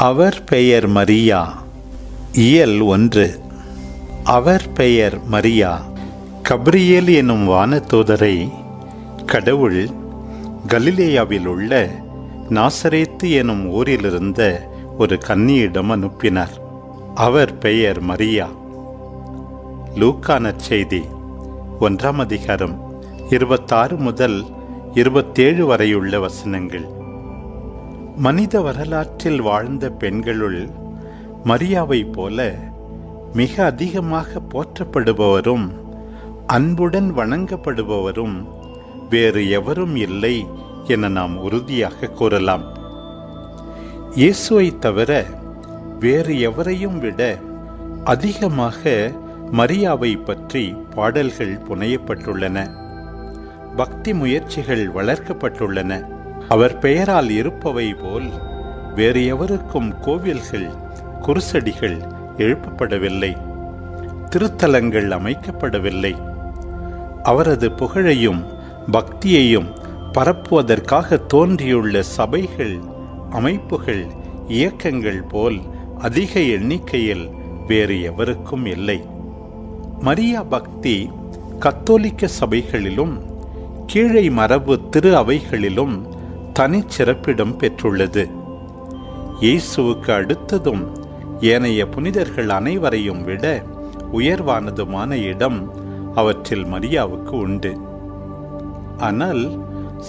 அவர் பெயர் மரியா. இயல் 1. அவர் பெயர் மரியா. கப்ரியேல் எனும் வானதூதரை கடவுள் கலிலேயாவில் உள்ள நாசரேத்து எனும் ஊரிலிருந்த ஒரு கன்னியிடம் அனுப்பினார். அவர் பெயர் மரியா. லூக்கா நற்செய்தி 1ஆம் அதிகாரம் 26 முதல் 27 வரையுள்ள வசனங்கள். மனித வரலாற்றில் வாழ்ந்த பெண்களுள் மரியாவைப் போல மிக அதிகமாக போற்றப்படுபவரும் அன்புடன் வணங்கப்படுபவரும் வேறு எவரும் இல்லை என நாம் உறுதியாக கூறலாம். இயேசுவை தவிர வேறு எவரையும் விட அதிகமாக மரியாவை பற்றி பாடல்கள் புனையப்பட்டுள்ளன. பக்தி முயற்சிகள் வளர்க்கப்பட்டுள்ளன. அவர் பெயரால் இருப்பவை போல் வேறு எவருக்கும் கோவில்கள், குருசடிகள் எழுப்பப்படவில்லை, திருத்தலங்கள் அமைக்கப்படவில்லை. அவரது புகழையும் பக்தியையும் பரப்புவதற்காக தோன்றியுள்ள சபைகள், அமைப்புகள், இயக்கங்கள் போல் அதிக எண்ணிக்கையில் வேறு எவருக்கும் இல்லை. மரியா பக்தி கத்தோலிக்க சபைகளிலும் கீழை மரபு திரு அவைகளிலும் தனிச்சிறப்பிடம் பெற்றுள்ளது. இயேசுவுக்கு அடுத்ததும் ஏனைய புனிதர்கள் அனைவரையும் விட உயர்வானதுமான இடம் அவற்றில் மரியாவுக்கு உண்டு. ஆனால்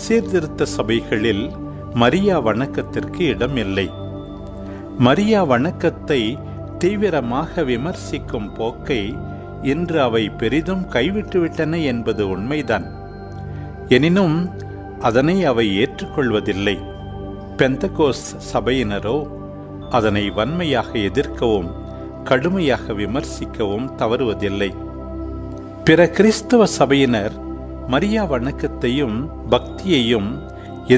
சீர்திருத்த சபைகளில் மரியா வணக்கத்திற்கு இடம் இல்லை. மரியா வணக்கத்தை தீவிரமாக விமர்சிக்கும் போக்கை இன்று அவை பெரிதும் கைவிட்டுவிட்டன என்பது உண்மைதான். எனினும் அதனை அவை ஏற்றுக்கொள்வதில்லை. பெந்தகோஸ் சபையினரோ அதனை வன்மையாக எதிர்க்கவும் கடுமையாக விமர்சிக்கவும் தவறுவதில்லை. பிற கிறிஸ்தவ சபையினர் மரியா வணக்கத்தையும் பக்தியையும்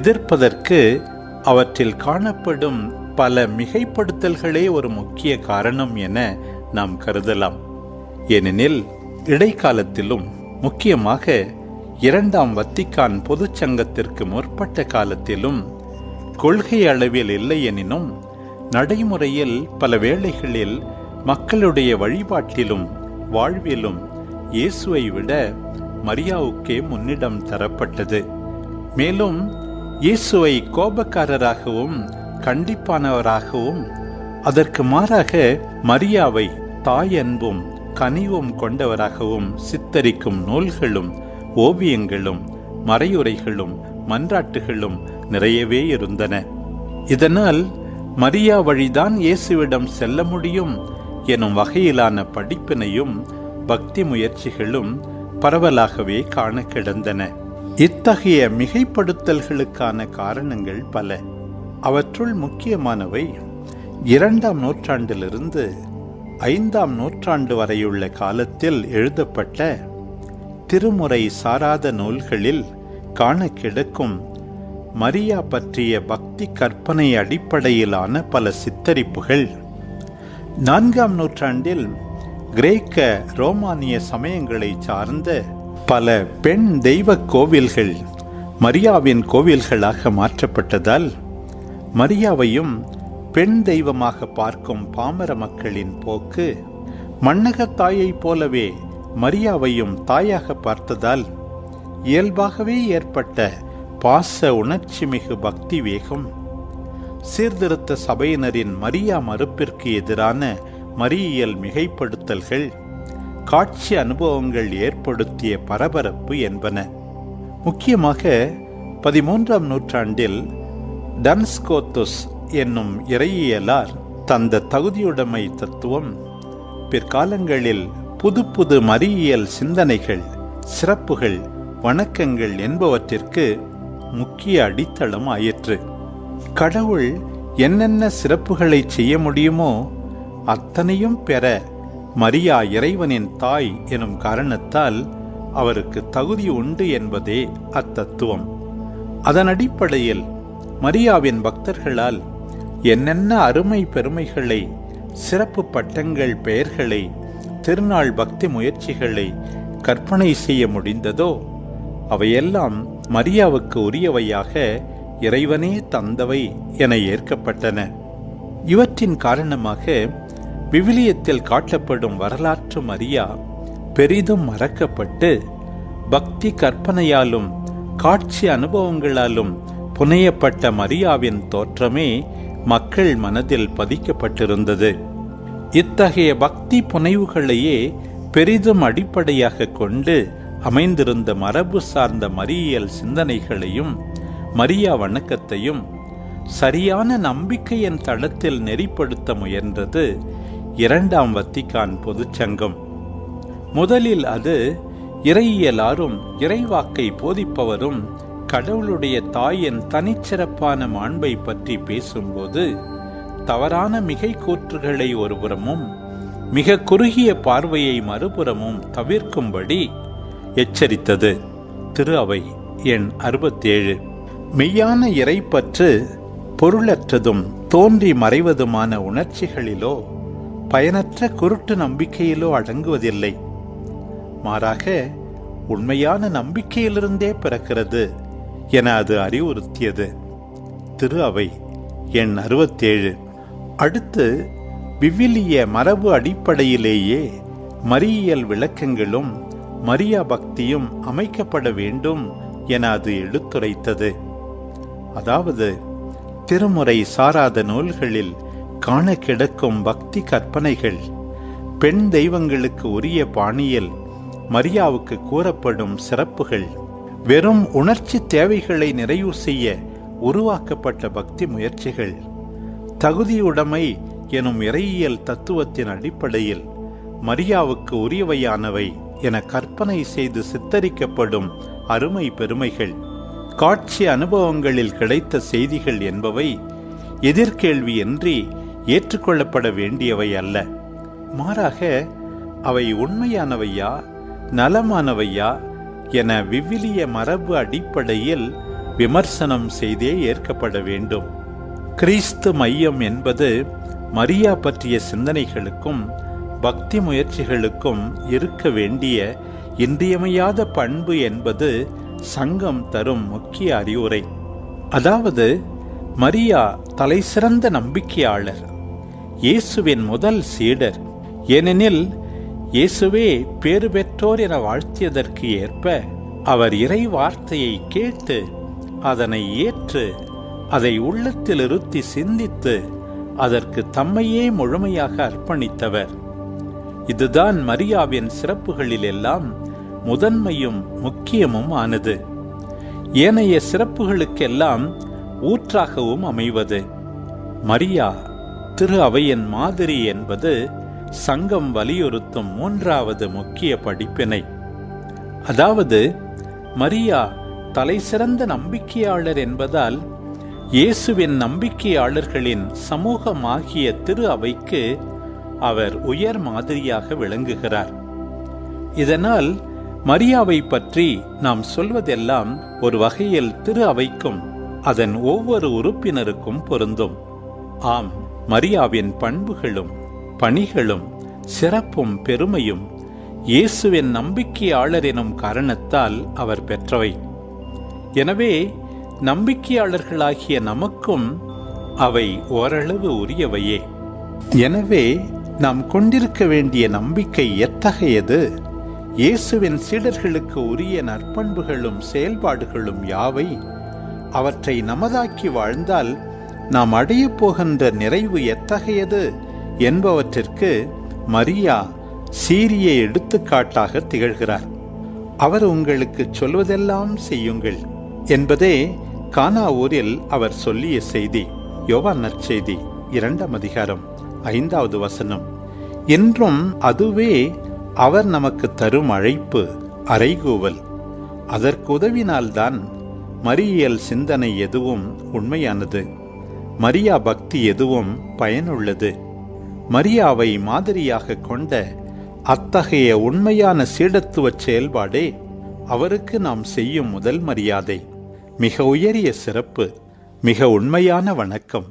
எதிர்ப்பதற்கு அவற்றில் காணப்படும் பல மிகைப்படுத்தல்களே ஒரு முக்கிய காரணம் என நாம் கருதலாம். ஏனெனில் இடைக்காலத்திலும் முக்கியமாக 2ஆம் வத்திக்கான் பொதுச் சங்கத்திற்கு முற்பட்ட காலத்திலும் கொள்கை அளவில் இல்லை எனினும் நடைமுறையில் பல வேளைகளில் மக்களுடைய வழிபாட்டிலும் வாழ்விலும் இயேசுவை விட மரியாவுக்கே முன்னிடம் தரப்பட்டது. மேலும் இயேசுவை கோபக்காரராகவும் கண்டிப்பானவராகவும், அதற்கு மாறாக மரியாவை தாயன்பும் கனிவும் கொண்டவராகவும் சித்தரிக்கும் நூல்களும் ஓவியங்களும் மறையுரைகளும் மன்றாட்டுகளும் நிறையவே இருந்தன. இதனால் மரியா வழிதான் இயேசுவிடம் செல்ல முடியும் எனும் வகையிலான படிப்பினையும் பக்தி முயற்சிகளும் பரவலாகவே காண கிடந்தன. இத்தகைய மிகைப்படுத்தல்களுக்கான காரணங்கள் பல. அவற்றுள் முக்கியமானவை 2ஆம் நூற்றாண்டிலிருந்து 5ஆம் நூற்றாண்டு வரையுள்ள காலத்தில் எழுதப்பட்ட திருமுறை சாராத நூல்களில் காண கிடக்கும் மரியா பற்றிய பக்தி கற்பனை அடிப்படையிலான பல சித்தரிப்புகள். 4ஆம் நூற்றாண்டில் கிரேக்க ரோமானிய சமயங்களை சார்ந்த பல பெண் தெய்வ கோவில்கள் மரியாவின் கோவில்களாக மாற்றப்பட்டதால் மரியாவையும் பெண் தெய்வமாக பார்க்கும் பாமர மக்களின் போக்கு மண்ணகத்தாயைப் போலவே மரியாவையும் தாயாக பார்த்ததால் இயல்பாகவே ஏற்பட்ட பாச உணர்ச்சி மிகு பக்தி வேகம் சீர்திருத்த சபையினரின் மரியா மறுப்பிற்கு எதிரான மரியியல் மிகைப்படுத்தல்கள், காட்சி அனுபவங்கள் ஏற்படுத்திய பரபரப்பு என்பன. முக்கியமாக 13ஆம் நூற்றாண்டில் டன்ஸ்கோத்துஸ் என்னும் இறையியலார் தந்த தகுதியுடைமை தத்துவம் பிற்காலங்களில் புது புது மரியியல் சிந்தனைகள், சிறப்புகள், வணக்கங்கள் என்பவற்றிற்கு முக்கிய அடித்தளம் ஆயிற்று. கடவுள் என்னென்ன சிறப்புகளை செய்ய முடியுமோ அத்தனையும் பெற மரியா இறைவனின் தாய் எனும் காரணத்தால் அவருக்கு தகுதி உண்டு என்பதே அத்தத்துவம். அதன் அடிப்படையில் மரியாவின் பக்தர்களால் என்னென்ன அருமை பெருமைகளை, சிறப்பு பட்டங்கள், பெயர்களை, திருநாள் பக்தி முயற்சிகளை கற்பனை செய்ய முடிந்ததோ அவையெல்லாம் மரியாவுக்கு உரியவையாக இறைவனே தந்தவை என ஏற்கப்பட்டன. இவற்றின் காரணமாக விவிலியத்தில் காட்டப்படும் வரலாற்று மரியா பெரிதும் மறக்கப்பட்டு பக்தி கற்பனையாலும் காட்சி அனுபவங்களாலும் புனையப்பட்ட மரியாவின் தோற்றமே மக்கள் மனதில் பதிக்கப்பட்டிருந்தது. இத்தகைய பக்தி புனைவுகளையே பெரிதும் அடிப்படையாக கொண்டு அமைந்திருந்த மரபு சார்ந்த மரியியல் சிந்தனைகளையும் மரியா வணக்கத்தையும் சரியான நம்பிக்கையின் தளத்தில் நெறிப்படுத்த முயன்றது இரண்டாம் வத்திக்கான் பொதுச்சங்கம். முதலில் அது இறையியலாரும் இறைவாக்கை போதிப்பவரும் கடவுளுடைய தாயின் தனிச்சிறப்பான மாண்பை பற்றி பேசும்போது தவறான மிகை கூற்றுகளை ஒருபுறமும் மிக குறுகிய பார்வையை மறுபுறமும் தவிர்க்கும்படி எச்சரித்தது. திரு அவை எண் 67. மெய்யான இறைப்பற்று பொருளற்றதும் தோன்றி மறைவதுமான உணர்ச்சிகளிலோ பயனற்ற குருட்டு நம்பிக்கையிலோ அடங்குவதில்லை. மாறாக உண்மையான நம்பிக்கையிலிருந்தே பிறக்கிறது என அது அறிவுறுத்தியது. திரு அவை எண் 67. அடுத்து விவிலிய மரபு அடிப்படையிலேயே மரியியல் விளக்கங்களும் மரியா பக்தியும் அமைக்கப்பட வேண்டும் என அது எடுத்துரைத்தது. அதாவது திருமுறை சாராத நூல்களில் காண கிடக்கும் பக்தி கற்பனைகள், பெண் தெய்வங்களுக்கு உரிய பாணியில் மரியாவுக்கு கூறப்படும் சிறப்புகள் வெறும் உணர்ச்சி தேவைகளை நிறைவு செய்ய உருவாக்கப்பட்ட பக்தி முயற்சிகள், தகுதியுடைமை எனும் இறையியல் தத்துவத்தின் அடிப்படையில் மரியாவுக்கு உரியவையானவை என கற்பனை செய்து சித்தரிக்கப்படும் அருமை பெருமைகள், காட்சி அனுபவங்களில் கிடைத்த செய்திகள் என்பவை எதிர்கேள்வியின்றி ஏற்றுக்கொள்ளப்பட வேண்டியவை அல்ல. மாறாக அவை உண்மையானவையா நலமானவையா என விவிலிய மரபு அடிப்படையில் விமர்சனம் செய்தே ஏற்கப்பட வேண்டும். கிறிஸ்து மையம் என்பது மரியா பற்றிய சிந்தனைகளுக்கும் பக்தி முயற்சிகளுக்கும் இருக்க வேண்டிய இன்றியமையாத பண்பு என்பது சங்கம் தரும் முக்கிய அறிவுரை. அதாவது மரியா தலைசிறந்த நம்பிக்கையாளர், இயேசுவின் முதல் சீடர். ஏனெனில் இயேசுவே பேறு பெற்றோர் என வாழ்த்தியதற்கு ஏற்ப அவர் இறை வார்த்தையை கேட்டு அதனை ஏற்று அதை உள்ளத்தில் இருத்தி சிந்தித்து அதற்கு தம்மையே முழுமையாக அர்ப்பணித்தவர். இதுதான் மரியாவின் சிறப்புகளில் எல்லாம் முதன்மையும் முக்கியமும் ஆனது. ஏனைய சிறப்புகளுக்கெல்லாம் ஊற்றாகவும் அமைவது. மரியா திரு அவையின் மாதிரி என்பது சங்கம் வலியுறுத்தும் மூன்றாவது முக்கிய படிப்பினை. அதாவது மரியா தலைசிறந்த நம்பிக்கையாளர் என்பதால் இயேசுவின் நம்பிக்கையாளர்களின் சமூகமாகிய திரு அவைக்கு அவர் உயர் மாதிரியாக விளங்குகிறார். இதனால் மரியாவை பற்றி நாம் சொல்வதெல்லாம் ஒரு வகையில் திரு அவைக்கும் அதன் ஒவ்வொரு உறுப்பினருக்கும் பொருந்தும். ஆம், மரியாவின் பண்புகளும் பணிகளும் சிறப்பும் பெருமையும் இயேசுவின் நம்பிக்கையாளர் எனும் காரணத்தால் அவர் பெற்றவை. எனவே நம்பிக்கையாளர்களாகிய நமக்கும் அவை ஓரளவு உரியவையே. எனவே நாம் கொண்டிருக்க வேண்டிய நம்பிக்கை எத்தகையது? இயேசுவின் சீடர்களுக்கு உரிய நற்பண்புகளும் செயல்பாடுகளும் யாவை? அவற்றை நமதாக்கி வாழ்ந்தால் நாம் அடைய போகின்ற நிறைவு எத்தகையது என்பவற்றிற்கு மரியா சீரிய எடுத்துக்காட்டாக திகழ்கிறார். அவர் உங்களுக்கு சொல்வதெல்லாம் செய்யுங்கள் என்பதே கானா ஊரில் அவர் சொல்லிய செய்தி. யோவான் நற்செய்தி 2ஆம் அதிகாரம் 5வது வசனம். என்றும் அதுவே அவர் நமக்கு தரும் அழைப்பு, அறைகூவல். அதற்கு உதவினால்தான் மரியியல் சிந்தனை எதுவும் உண்மையானது, மரியா பக்தி எதுவும் பயனுள்ளது. மரியாவை மாதிரியாக கொண்ட அத்தகைய உண்மையான சீடத்துவ செயல்பாடே அவருக்கு நாம் செய்யும் முதல் மரியாதை, மிக உயரிய சிறப்பு, மிக உண்மையான வணக்கம்.